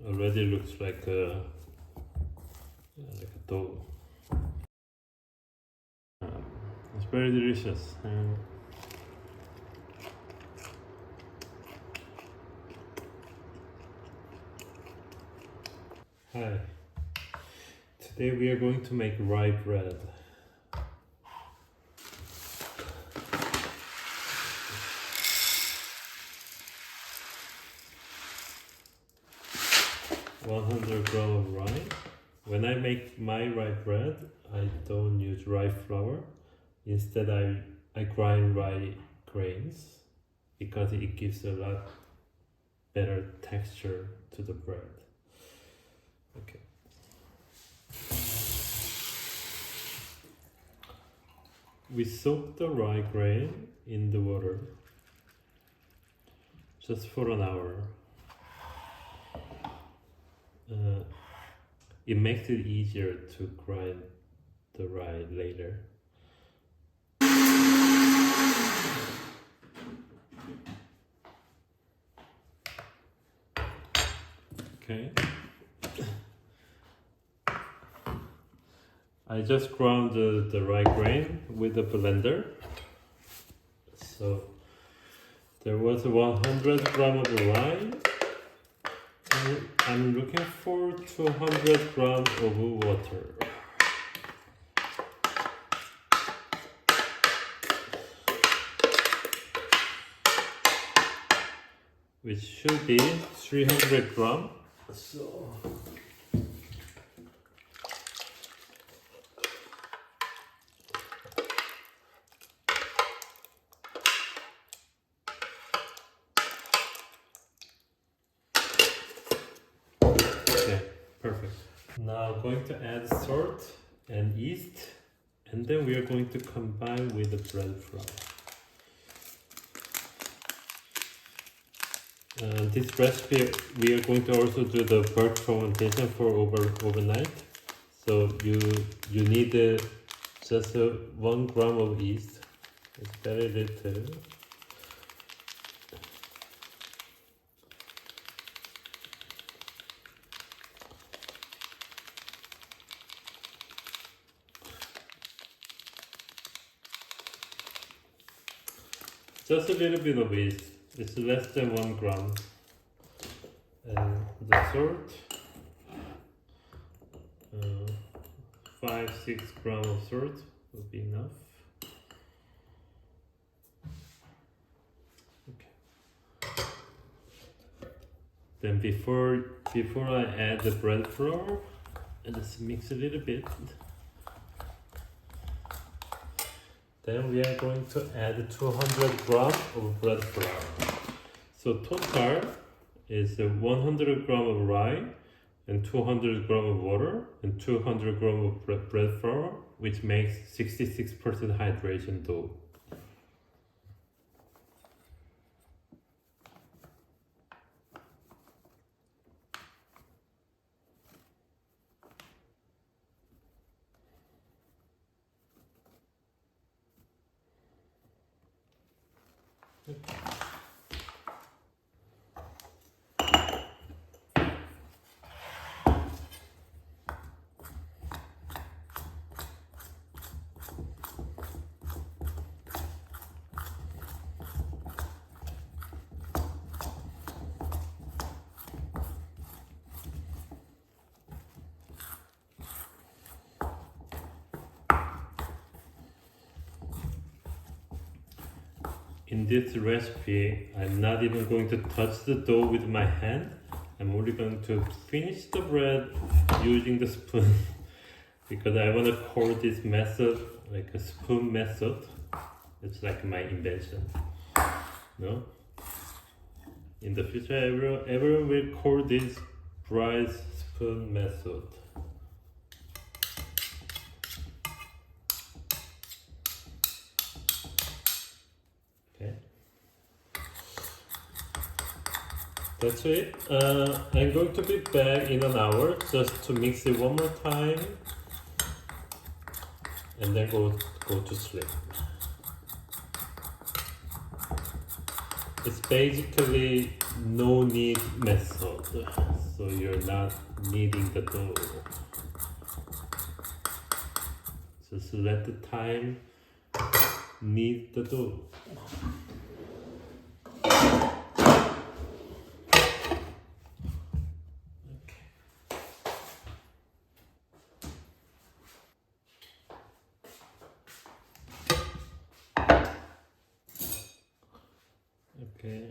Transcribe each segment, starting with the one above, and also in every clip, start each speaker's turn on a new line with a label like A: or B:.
A: already looks like a dough. It's very delicious. Hi. Today we are going to make rye bread. $100 of rye. When I make my rye bread, I don't use rye flour. Instead, I grind rye grains because it gives a lot better texture to the bread. Okay. We soak the rye grain in the water just for an hour. It makes it easier to grind the rye later. Okay. I just ground the rye grain with a blender. So there was 100 grams of rye. I'm looking for 200 grams of water. Which should be 300 grams. So perfect. Now going to add salt and yeast, and then we are going to combine with the bread flour. This recipe we are going to also do the bulk fermentation for overnight. So you need just 1 gram of yeast. It's very little. Just a little bit of yeast. It's less than 1 gram. And the salt, 5-6 grams of salt will be enough. Okay. Then before I add the bread flour, I just mix a little bit. Then we are going to add 200 grams of bread flour. So total is 100 grams of rye and 200 grams of water and 200 grams of bread flour, which makes 66% hydration dough. In this recipe, I'm not even going to touch the dough with my hand. I'm only going to finish the bread using the spoon because I want to call this method like a spoon method. It's like my invention. No? In the future, everyone will call this rice spoon method. That's it. I'm going to be back in an hour just to mix it one more time and then go to sleep. It's basically no knead method. so you're not kneading the dough. Just let the time knead the dough. Okay.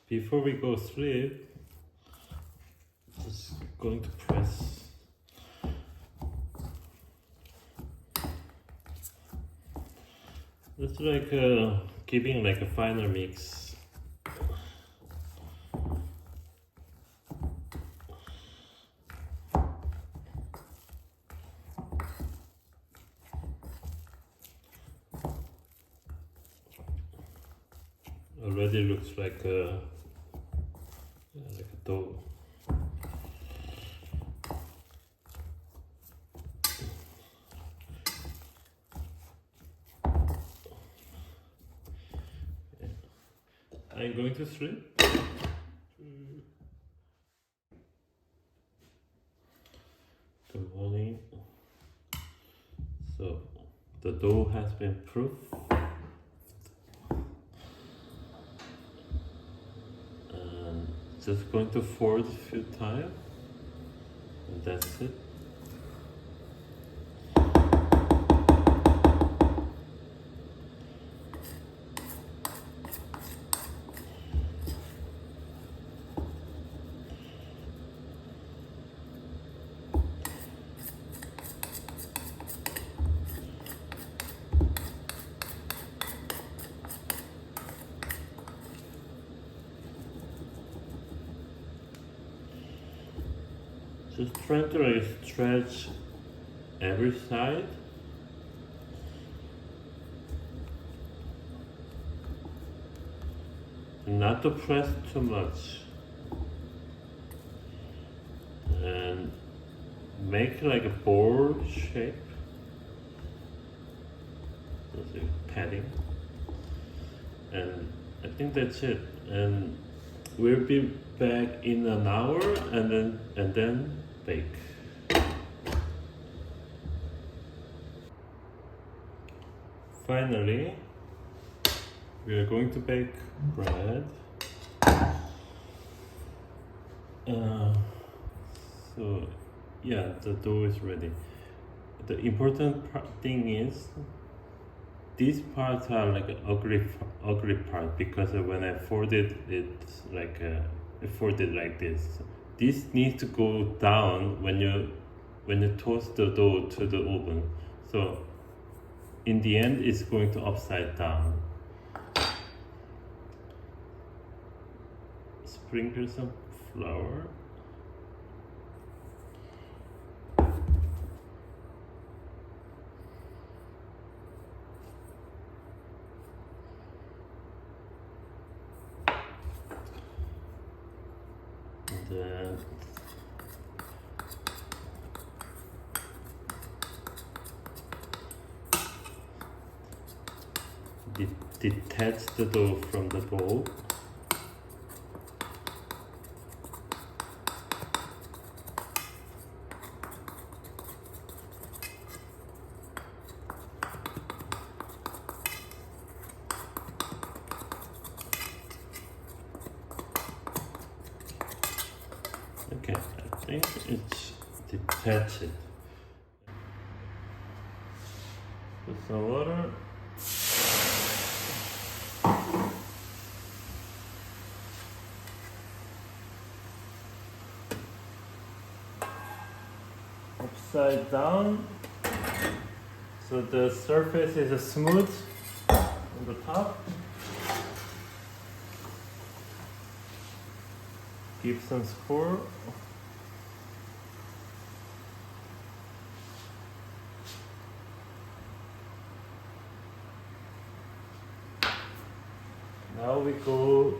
A: Before we go sleep, just going to press. It's like giving like a final mix. Already looks like a dough. I'm going to sleep. Good morning. So the dough has been proofed. And just going to fold a few times. And that's it. Just trying to like stretch every side. Not to press too much. And make like a ball shape. Just like padding. And I think that's it. And we'll be back in an hour and then bake. Finally, we are going to bake bread. So yeah, the dough is ready. The important thing is these parts are like an ugly part because when I fold it, it's like I fold it like this. This needs to go down when you toast the dough to the oven. So in the end, it's going to upside down. Sprinkle some flour. And then detach the dough from the bowl. Okay, I think it's detached. Put some water. Upside down, so the surface is smooth on the top. Give some spore. Now we go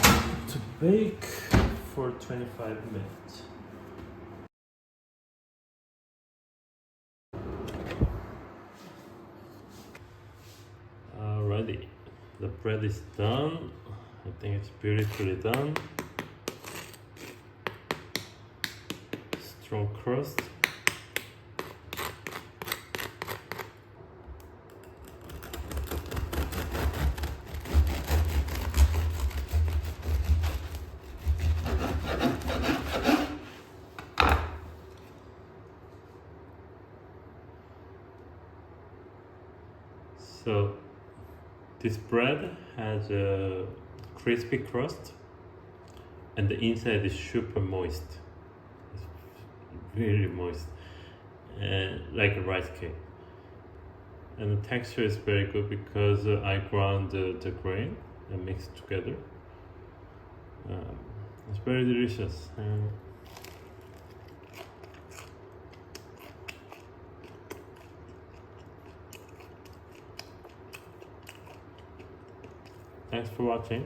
A: to bake for 25 minutes. Alrighty, the bread is done. I think it's beautifully done. strong crust. So this bread has a crispy crust and the inside is super moist. It's really moist, like a rice cake. And the texture is very good because I ground the grain and mixed together. It's very delicious. Thanks for watching.